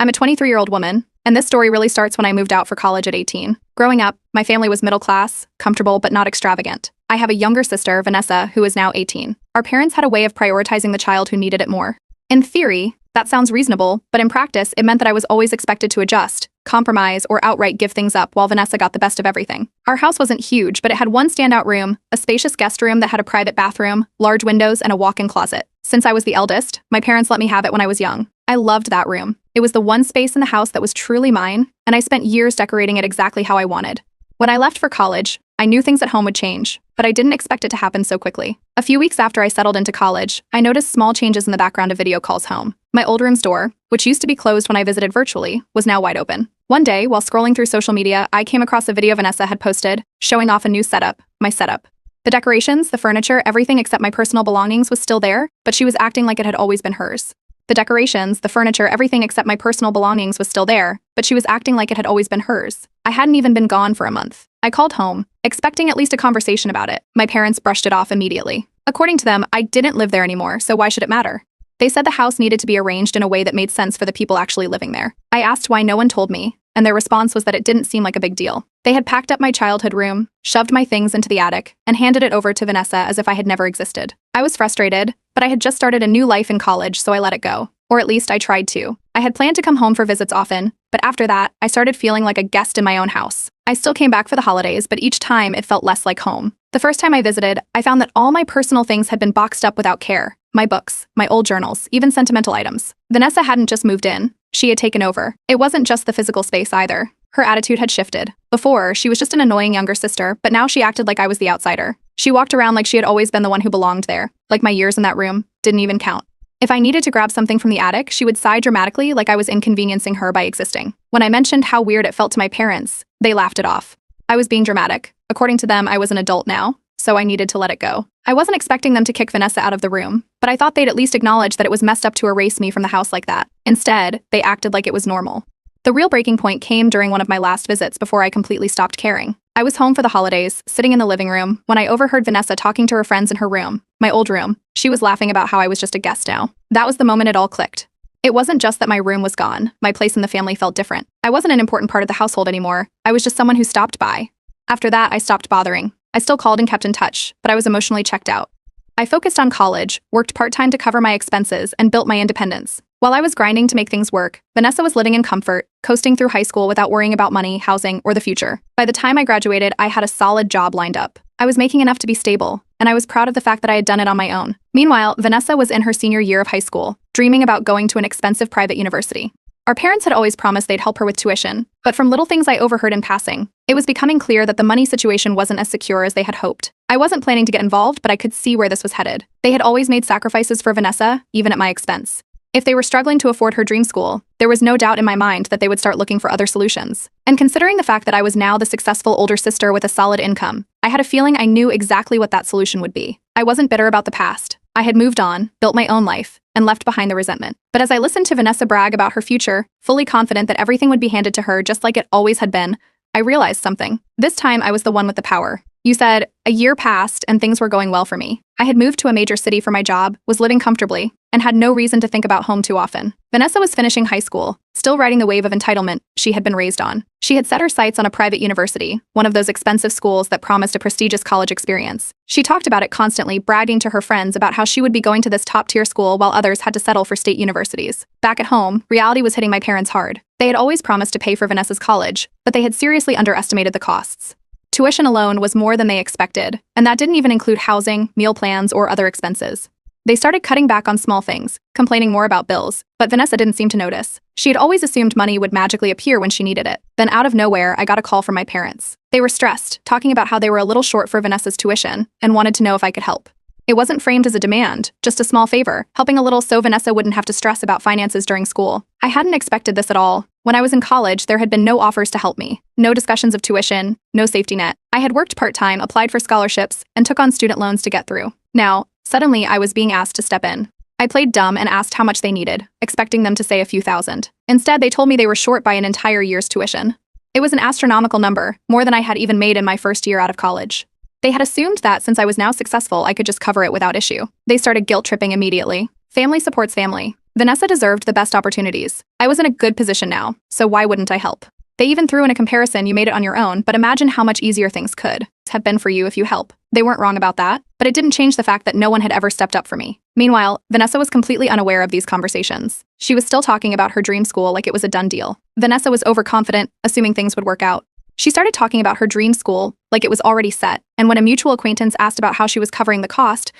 I'm a 23-year-old woman, and this story really starts when I moved out for college at 18. Growing up, my family was middle class, comfortable, but not extravagant. I have a younger sister, Vanessa, who is now 18. Our parents had a way of prioritizing the child who needed it more. In theory, that sounds reasonable, but in practice, it meant that I was always expected to adjust, compromise, or outright give things up while Vanessa got the best of everything. Our house wasn't huge, but it had one standout room, a spacious guest room that had a private bathroom, large windows, and a walk-in closet. Since I was the eldest, my parents let me have it when I was young. I loved that room. It was the one space in the house that was truly mine, and I spent years decorating it exactly how I wanted. When I left for college, I knew things at home would change, but I didn't expect it to happen so quickly. A few weeks after I settled into college, I noticed small changes in the background of video calls home. My old room's door, which used to be closed when I visited virtually, was now wide open. One day, while scrolling through social media, I came across a video Vanessa had posted, showing off a new setup, my setup. The decorations, the furniture, everything except my personal belongings was still there, but she was acting like it had always been hers. The decorations, the furniture, everything except my personal belongings was still there, but she was acting like it had always been hers. I hadn't even been gone for a month. I called home, expecting at least a conversation about it. My parents brushed it off immediately. According to them, I didn't live there anymore, so why should it matter? They said the house needed to be arranged in a way that made sense for the people actually living there. I asked why no one told me, and their response was that it didn't seem like a big deal. They had packed up my childhood room, shoved my things into the attic, and handed it over to Vanessa as if I had never existed. I was frustrated, but I had just started a new life in college, so I let it go. Or at least I tried to. I had planned to come home for visits often, but after that, I started feeling like a guest in my own house. I still came back for the holidays, but each time it felt less like home. The first time I visited, I found that all my personal things had been boxed up without care. My books, my old journals, even sentimental items. Vanessa hadn't just moved in. She had taken over. It wasn't just the physical space either. Her attitude had shifted. Before, she was just an annoying younger sister, but now she acted like I was the outsider. She walked around like she had always been the one who belonged there, like my years in that room didn't even count. If I needed to grab something from the attic, she would sigh dramatically like I was inconveniencing her by existing. When I mentioned how weird it felt to my parents, they laughed it off. I was being dramatic. According to them, I was an adult now, so I needed to let it go. I wasn't expecting them to kick Vanessa out of the room, but I thought they'd at least acknowledge that it was messed up to erase me from the house like that. Instead, they acted like it was normal. The real breaking point came during one of my last visits before I completely stopped caring. I was home for the holidays, sitting in the living room, when I overheard Vanessa talking to her friends in her room, my old room. She was laughing about how I was just a guest now. That was the moment it all clicked. It wasn't just that my room was gone. My place in the family felt different. I wasn't an important part of the household anymore. I was just someone who stopped by. After that, I stopped bothering. I still called and kept in touch, but I was emotionally checked out. I focused on college, worked part-time to cover my expenses, and built my independence. While I was grinding to make things work, Vanessa was living in comfort, coasting through high school without worrying about money, housing, or the future. By the time I graduated, I had a solid job lined up. I was making enough to be stable, and I was proud of the fact that I had done it on my own. Meanwhile, Vanessa was in her senior year of high school, dreaming about going to an expensive private university. Our parents had always promised they'd help her with tuition, but from little things I overheard in passing, it was becoming clear that the money situation wasn't as secure as they had hoped. I wasn't planning to get involved, but I could see where this was headed. They had always made sacrifices for Vanessa, even at my expense. If they were struggling to afford her dream school, there was no doubt in my mind that they would start looking for other solutions. And considering the fact that I was now the successful older sister with a solid income, I had a feeling I knew exactly what that solution would be. I wasn't bitter about the past. I had moved on, built my own life, and left behind the resentment. But as I listened to Vanessa brag about her future, fully confident that everything would be handed to her just like it always had been, I realized something. This time I was the one with the power. You said, a year passed and things were going well for me. I had moved to a major city for my job, was living comfortably, and had no reason to think about home too often. Vanessa was finishing high school, still riding the wave of entitlement she had been raised on. She had set her sights on a private university, one of those expensive schools that promised a prestigious college experience. She talked about it constantly, bragging to her friends about how she would be going to this top-tier school while others had to settle for state universities. Back at home, reality was hitting my parents hard. They had always promised to pay for Vanessa's college, but they had seriously underestimated the costs. Tuition alone was more than they expected, and that didn't even include housing, meal plans, or other expenses. They started cutting back on small things, complaining more about bills, but Vanessa didn't seem to notice. She had always assumed money would magically appear when she needed it. Then out of nowhere, I got a call from my parents. They were stressed, talking about how they were a little short for Vanessa's tuition, and wanted to know if I could help. It wasn't framed as a demand, just a small favor, helping a little so Vanessa wouldn't have to stress about finances during school. I hadn't expected this at all. When I was in college, there had been no offers to help me. No discussions of tuition, no safety net. I had worked part-time, applied for scholarships, and took on student loans to get through. Now, suddenly I was being asked to step in. I played dumb and asked how much they needed, expecting them to say a few thousand. Instead, they told me they were short by an entire year's tuition. It was an astronomical number, more than I had even made in my first year out of college. They had assumed that since I was now successful, I could just cover it without issue. They started guilt-tripping immediately. Family supports family. Vanessa deserved the best opportunities. I was in a good position now, so why wouldn't I help? They even threw in a comparison: you made it on your own, but imagine how much easier things could have been for you if you help. They weren't wrong about that, but it didn't change the fact that no one had ever stepped up for me. Meanwhile, Vanessa was completely unaware of these conversations. She was still talking about her dream school like it was a done deal. Vanessa was overconfident, assuming things would work out. She started talking about her dream school like it was already set, and when a mutual acquaintance asked about how she was covering the cost,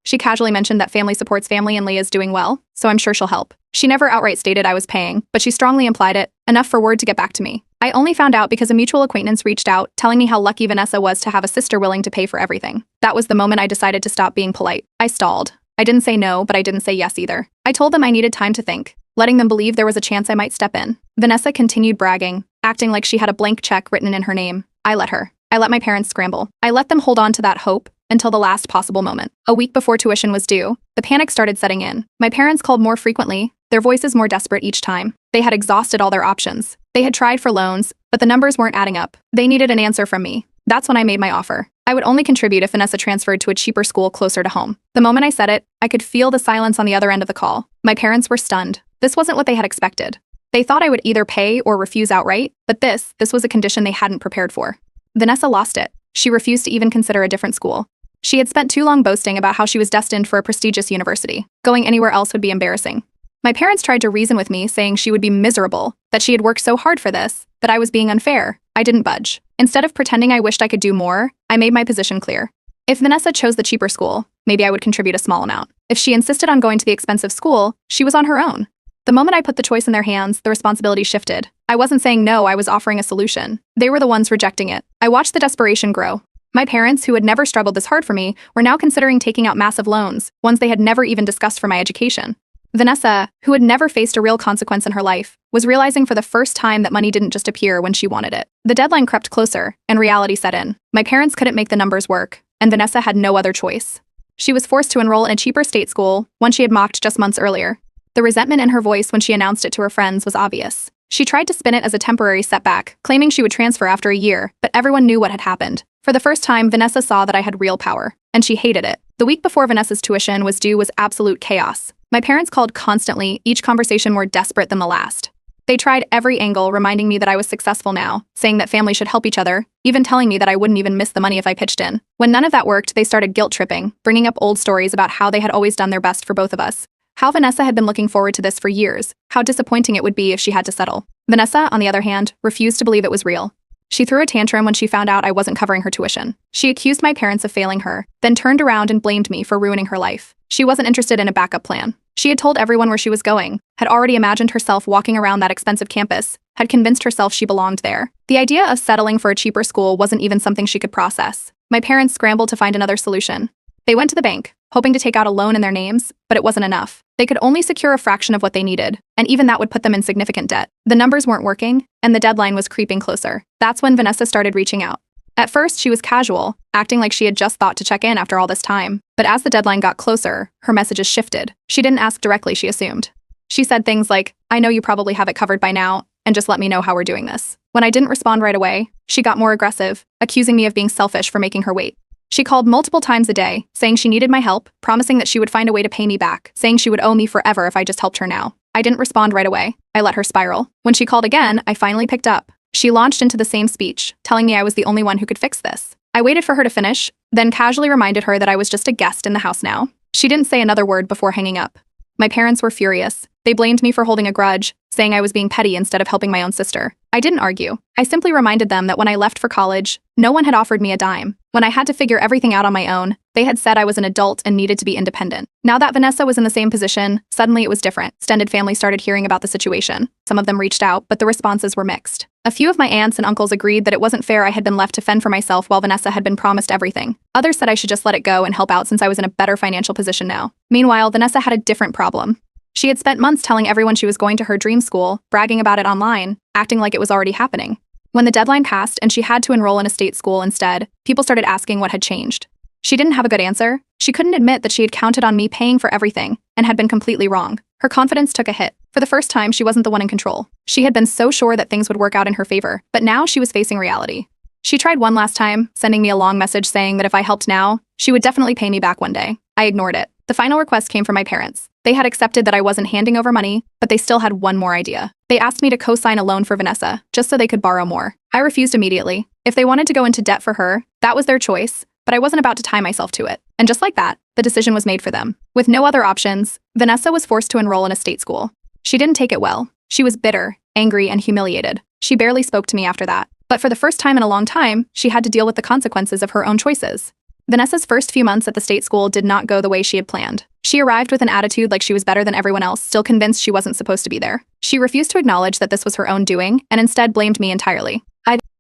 she casually mentioned that family supports family and Leah's doing well, so I'm sure she'll help. She never outright stated I was paying, but she strongly implied it, enough for word to get back to me. I only found out because a mutual acquaintance reached out, telling me how lucky Vanessa was to have a sister willing to pay for everything. That was the moment I decided to stop being polite. I stalled. I didn't say no, but I didn't say yes either. I told them I needed time to think, letting them believe there was a chance I might step in. Vanessa continued bragging, acting like she had a blank check written in her name. I let her. I let my parents scramble. I let them hold on to that hope until the last possible moment. A week before tuition was due, the panic started setting in. My parents called more frequently, their voices more desperate each time. They had exhausted all their options. They had tried for loans, but the numbers weren't adding up. They needed an answer from me. That's when I made my offer. I would only contribute if Vanessa transferred to a cheaper school closer to home. The moment I said it, I could feel the silence on the other end of the call. My parents were stunned. This wasn't what they had expected. They thought I would either pay or refuse outright, but this was a condition they hadn't prepared for. Vanessa lost it. She refused to even consider a different school. She had spent too long boasting about how she was destined for a prestigious university. Going anywhere else would be embarrassing. My parents tried to reason with me, saying she would be miserable, that she had worked so hard for this, that I was being unfair. I didn't budge. Instead of pretending I wished I could do more, I made my position clear. If Vanessa chose the cheaper school, maybe I would contribute a small amount. If she insisted on going to the expensive school, she was on her own. The moment I put the choice in their hands, the responsibility shifted. I wasn't saying no, I was offering a solution. They were the ones rejecting it. I watched the desperation grow. My parents, who had never struggled this hard for me, were now considering taking out massive loans, ones they had never even discussed for my education. Vanessa, who had never faced a real consequence in her life, was realizing for the first time that money didn't just appear when she wanted it. The deadline crept closer, and reality set in. My parents couldn't make the numbers work, and Vanessa had no other choice. She was forced to enroll in a cheaper state school, one she had mocked just months earlier. The resentment in her voice when she announced it to her friends was obvious. She tried to spin it as a temporary setback, claiming she would transfer after a year, but everyone knew what had happened. For the first time, Vanessa saw that I had real power, and she hated it. The week before Vanessa's tuition was due was absolute chaos. My parents called constantly, each conversation more desperate than the last. They tried every angle, reminding me that I was successful now, saying that family should help each other, even telling me that I wouldn't even miss the money if I pitched in. When none of that worked, they started guilt-tripping, bringing up old stories about how they had always done their best for both of us. How Vanessa had been looking forward to this for years, how disappointing it would be if she had to settle. Vanessa, on the other hand, refused to believe it was real. She threw a tantrum when she found out I wasn't covering her tuition. She accused my parents of failing her, then turned around and blamed me for ruining her life. She wasn't interested in a backup plan. She had told everyone where she was going, had already imagined herself walking around that expensive campus, had convinced herself she belonged there. The idea of settling for a cheaper school wasn't even something she could process. My parents scrambled to find another solution. They went to the bank, hoping to take out a loan in their names, but it wasn't enough. They could only secure a fraction of what they needed, and even that would put them in significant debt. The numbers weren't working, and the deadline was creeping closer. That's when Vanessa started reaching out. At first, she was casual, acting like she had just thought to check in after all this time. But as the deadline got closer, her messages shifted. She didn't ask directly, she assumed. She said things like, "I know you probably have it covered by now, and just let me know how we're doing this." When I didn't respond right away, she got more aggressive, accusing me of being selfish for making her wait. She called multiple times a day, saying she needed my help, promising that she would find a way to pay me back, saying she would owe me forever if I just helped her now. I didn't respond right away. I let her spiral. When she called again, I finally picked up. She launched into the same speech, telling me I was the only one who could fix this. I waited for her to finish, then casually reminded her that I was just a guest in the house now. She didn't say another word before hanging up. My parents were furious. They blamed me for holding a grudge, saying I was being petty instead of helping my own sister. I didn't argue. I simply reminded them that when I left for college, no one had offered me a dime. When I had to figure everything out on my own, they had said I was an adult and needed to be independent. Now that Vanessa was in the same position, suddenly it was different. Extended family started hearing about the situation. Some of them reached out, but the responses were mixed. A few of my aunts and uncles agreed that it wasn't fair I had been left to fend for myself while Vanessa had been promised everything. Others said I should just let it go and help out since I was in a better financial position now. Meanwhile, Vanessa had a different problem. She had spent months telling everyone she was going to her dream school, bragging about it online, acting like it was already happening. When the deadline passed and she had to enroll in a state school instead, people started asking what had changed. She didn't have a good answer. She couldn't admit that she had counted on me paying for everything and had been completely wrong. Her confidence took a hit. For the first time, she wasn't the one in control. She had been so sure that things would work out in her favor, but now she was facing reality. She tried one last time, sending me a long message saying that if I helped now, she would definitely pay me back one day. I ignored it. The final request came from my parents. They had accepted that I wasn't handing over money, but they still had one more idea. They asked me to co-sign a loan for Vanessa, just so they could borrow more. I refused immediately. If they wanted to go into debt for her, that was their choice, but I wasn't about to tie myself to it. And just like that, the decision was made for them. With no other options, Vanessa was forced to enroll in a state school. She didn't take it well. She was bitter, angry, and humiliated. She barely spoke to me after that. But for the first time in a long time, she had to deal with the consequences of her own choices. Vanessa's first few months at the state school did not go the way she had planned. She arrived with an attitude like she was better than everyone else, still convinced she wasn't supposed to be there. She refused to acknowledge that this was her own doing, and instead blamed me entirely.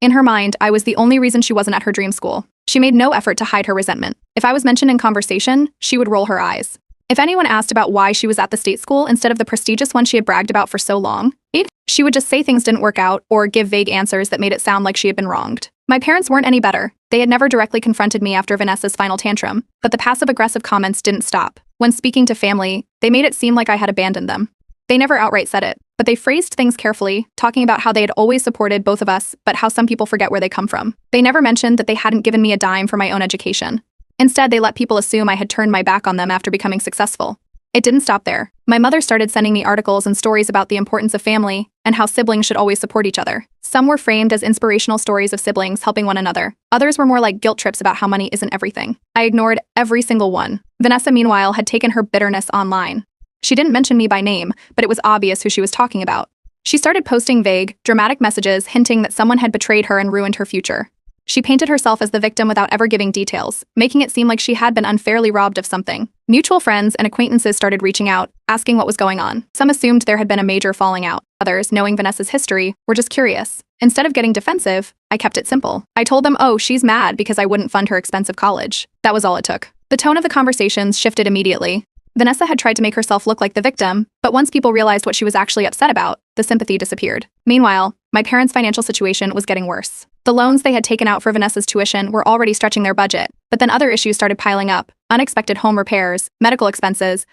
In her mind, I was the only reason she wasn't at her dream school. She made no effort to hide her resentment. If I was mentioned in conversation, she would roll her eyes. If anyone asked about why she was at the state school instead of the prestigious one she had bragged about for so long, she would just say things didn't work out or give vague answers that made it sound like she had been wronged. My parents weren't any better. They had never directly confronted me after Vanessa's final tantrum, but the passive-aggressive comments didn't stop. When speaking to family, they made it seem like I had abandoned them. They never outright said it, but they phrased things carefully, talking about how they had always supported both of us, but how some people forget where they come from. They never mentioned that they hadn't given me a dime for my own education. Instead, they let people assume I had turned my back on them after becoming successful. It didn't stop there. My mother started sending me articles and stories about the importance of family and how siblings should always support each other. Some were framed as inspirational stories of siblings helping one another. Others were more like guilt trips about how money isn't everything. I ignored every single one. Vanessa, meanwhile, had taken her bitterness online. She didn't mention me by name, but it was obvious who she was talking about. She started posting vague, dramatic messages hinting that someone had betrayed her and ruined her future. She painted herself as the victim without ever giving details, making it seem like she had been unfairly robbed of something. Mutual friends and acquaintances started reaching out, asking what was going on. Some assumed there had been a major falling out. Others, knowing Vanessa's history, were just curious. Instead of getting defensive, I kept it simple. I told them, oh, she's mad because I wouldn't fund her expensive college. That was all it took. The tone of the conversations shifted immediately. Vanessa had tried to make herself look like the victim, but once people realized what she was actually upset about, the sympathy disappeared. Meanwhile, my parents' financial situation was getting worse. The loans they had taken out for Vanessa's tuition were already stretching their budget, but then other issues started piling up: unexpected home repairs, medical expenses,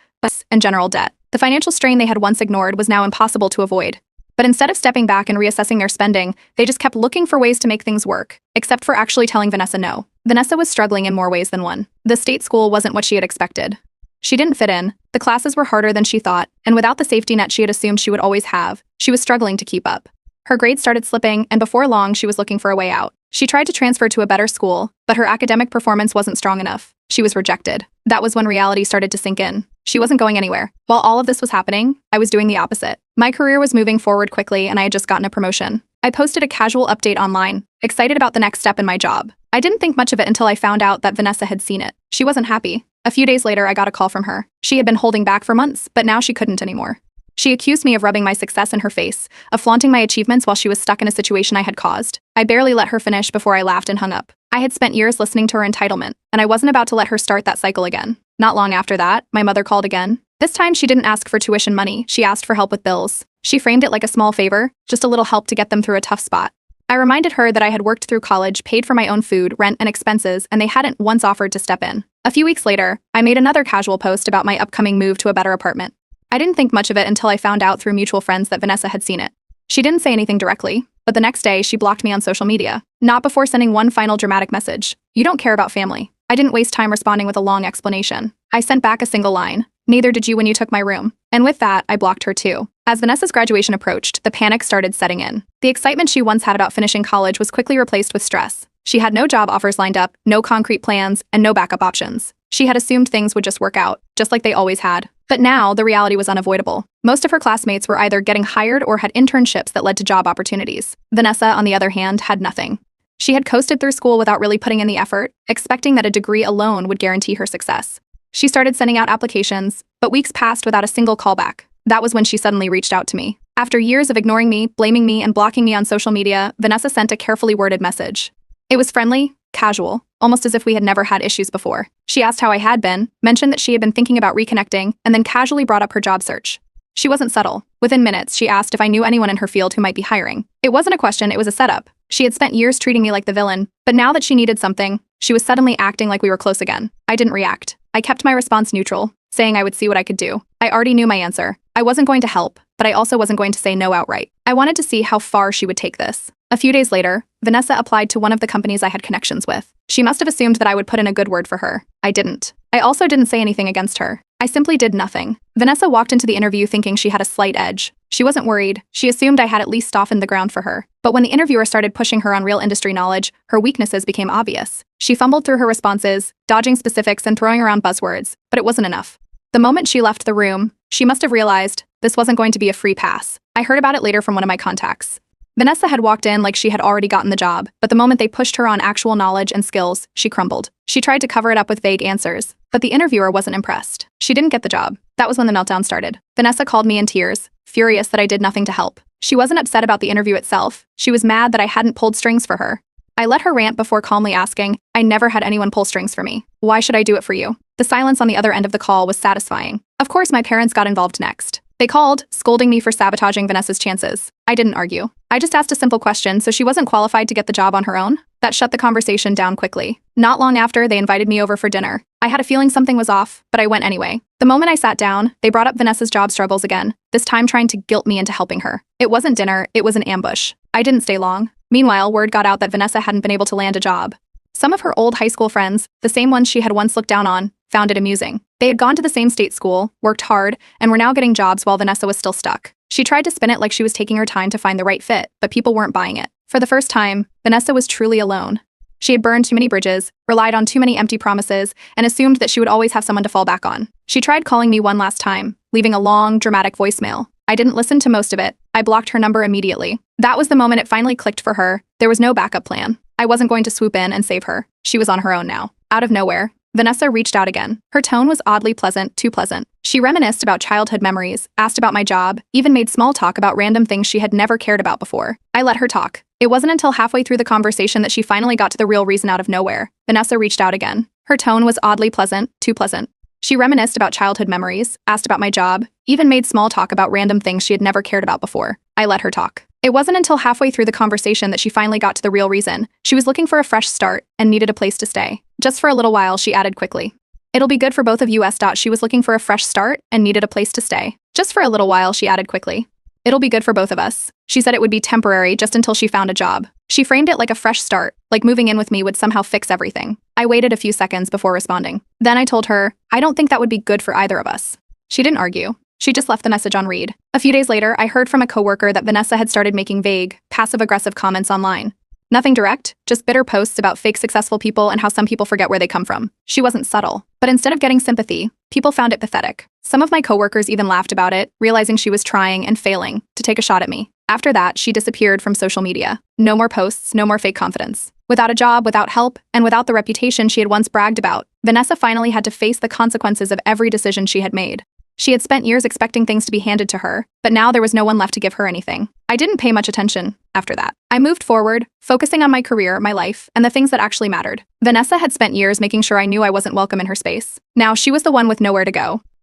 and general debt. The financial strain they had once ignored was now impossible to avoid. But instead of stepping back and reassessing their spending, they just kept looking for ways to make things work, except for actually telling Vanessa no. Vanessa was struggling in more ways than one. The state school wasn't what she had expected. She didn't fit in, the classes were harder than she thought, and without the safety net she had assumed she would always have, she was struggling to keep up. Her grades started slipping, and before long she was looking for a way out. She tried to transfer to a better school, but her academic performance wasn't strong enough. She was rejected. That was when reality started to sink in. She wasn't going anywhere. While all of this was happening, I was doing the opposite. My career was moving forward quickly, and I had just gotten a promotion. I posted a casual update online, excited about the next step in my job. I didn't think much of it until I found out that Vanessa had seen it. She wasn't happy. A few days later, I got a call from her. She had been holding back for months, but now she couldn't anymore. She accused me of rubbing my success in her face, of flaunting my achievements while she was stuck in a situation I had caused. I barely let her finish before I laughed and hung up. I had spent years listening to her entitlement, and I wasn't about to let her start that cycle again. Not long after that, my mother called again. This time she didn't ask for tuition money, she asked for help with bills. She framed it like a small favor, just a little help to get them through a tough spot. I reminded her that I had worked through college, paid for my own food, rent, and expenses, and they hadn't once offered to step in. A few weeks later, I made another casual post about my upcoming move to a better apartment. I didn't think much of it until I found out through mutual friends that Vanessa had seen it. She didn't say anything directly, but the next day she blocked me on social media, not before sending one final dramatic message. You don't care about family. I didn't waste time responding with a long explanation. I sent back a single line. Neither did you when you took my room. And with that, I blocked her too. As Vanessa's graduation approached, the panic started setting in. The excitement she once had about finishing college was quickly replaced with stress. She had no job offers lined up, no concrete plans, and no backup options. She had assumed things would just work out, just like they always had. But now, the reality was unavoidable. Most of her classmates were either getting hired or had internships that led to job opportunities. Vanessa, on the other hand, had nothing. She had coasted through school without really putting in the effort, expecting that a degree alone would guarantee her success. She started sending out applications, but weeks passed without a single callback. That was when she suddenly reached out to me. After years of ignoring me, blaming me, and blocking me on social media, Vanessa sent a carefully worded message. It was friendly, casual, almost as if we had never had issues before. She asked how I had been, mentioned that she had been thinking about reconnecting, and then casually brought up her job search. She wasn't subtle. Within minutes, she asked if I knew anyone in her field who might be hiring. It wasn't a question, it was a setup. She had spent years treating me like the villain, but now that she needed something, she was suddenly acting like we were close again. I didn't react. I kept my response neutral, saying I would see what I could do. I already knew my answer. I wasn't going to help, but I also wasn't going to say no outright. I wanted to see how far she would take this. A few days later, Vanessa applied to one of the companies I had connections with. She must have assumed that I would put in a good word for her. I didn't. I also didn't say anything against her. I simply did nothing. Vanessa walked into the interview thinking she had a slight edge. She wasn't worried. She assumed I had at least softened the ground for her. But when the interviewer started pushing her on real industry knowledge, her weaknesses became obvious. She fumbled through her responses, dodging specifics and throwing around buzzwords, but it wasn't enough. The moment she left the room, she must have realized this wasn't going to be a free pass. I heard about it later from one of my contacts. Vanessa had walked in like she had already gotten the job, but the moment they pushed her on actual knowledge and skills, she crumbled. She tried to cover it up with vague answers, but the interviewer wasn't impressed. She didn't get the job. That was when the meltdown started. Vanessa called me in tears, furious that I did nothing to help. She wasn't upset about the interview itself. She was mad that I hadn't pulled strings for her. I let her rant before calmly asking, I never had anyone pull strings for me. Why should I do it for you? The silence on the other end of the call was satisfying. Of course, my parents got involved next. They called, scolding me for sabotaging Vanessa's chances. I didn't argue. I just asked a simple question, so she wasn't qualified to get the job on her own? That shut the conversation down quickly. Not long after, they invited me over for dinner. I had a feeling something was off, but I went anyway. The moment I sat down, they brought up Vanessa's job struggles again, this time trying to guilt me into helping her. It wasn't dinner, it was an ambush. I didn't stay long. Meanwhile, word got out that Vanessa hadn't been able to land a job. Some of her old high school friends, the same ones she had once looked down on, found it amusing. They had gone to the same state school, worked hard, and were now getting jobs while Vanessa was still stuck. She tried to spin it like she was taking her time to find the right fit, but people weren't buying it. For the first time, Vanessa was truly alone. She had burned too many bridges, relied on too many empty promises, and assumed that she would always have someone to fall back on. She tried calling me one last time, leaving a long, dramatic voicemail. I didn't listen to most of it. I blocked her number immediately. That was the moment it finally clicked for her. There was no backup plan. I wasn't going to swoop in and save her. She was on her own now. Out of nowhere, Vanessa reached out again. Her tone was oddly pleasant, too pleasant. She reminisced about childhood memories, asked about my job, even made small talk about random things she had never cared about before. I let her talk. It wasn't until halfway through the conversation that she finally got to the real reason out of nowhere. Vanessa reached out again. Her tone was oddly pleasant, too pleasant. She reminisced about childhood memories, asked about my job, even made small talk about random things she had never cared about before. I let her talk. It wasn't until halfway through the conversation that she finally got to the real reason. She was looking for a fresh start and needed a place to stay. Just for a little while, she added quickly. It'll be good for both of you. She was looking for a fresh start and needed a place to stay. Just for a little while, she added quickly. It'll be good for both of us. She said it would be temporary just until she found a job. She framed it like a fresh start, like moving in with me would somehow fix everything. I waited a few seconds before responding. Then I told her, I don't think that would be good for either of us. She didn't argue. She just left the message on read. A few days later, I heard from a coworker that Vanessa had started making vague, passive-aggressive comments online. Nothing direct, just bitter posts about fake successful people and how some people forget where they come from. She wasn't subtle. But instead of getting sympathy, people found it pathetic. Some of my coworkers even laughed about it, realizing she was trying and failing to take a shot at me. After that, she disappeared from social media. No more posts, no more fake confidence. Without a job, without help, and without the reputation she had once bragged about, Vanessa finally had to face the consequences of every decision she had made. She had spent years expecting things to be handed to her, but now there was no one left to give her anything. I didn't pay much attention after that. I moved forward, focusing on my career, my life, and the things that actually mattered. Vanessa had spent years making sure I knew I wasn't welcome in her space. Now she was the one with nowhere to go.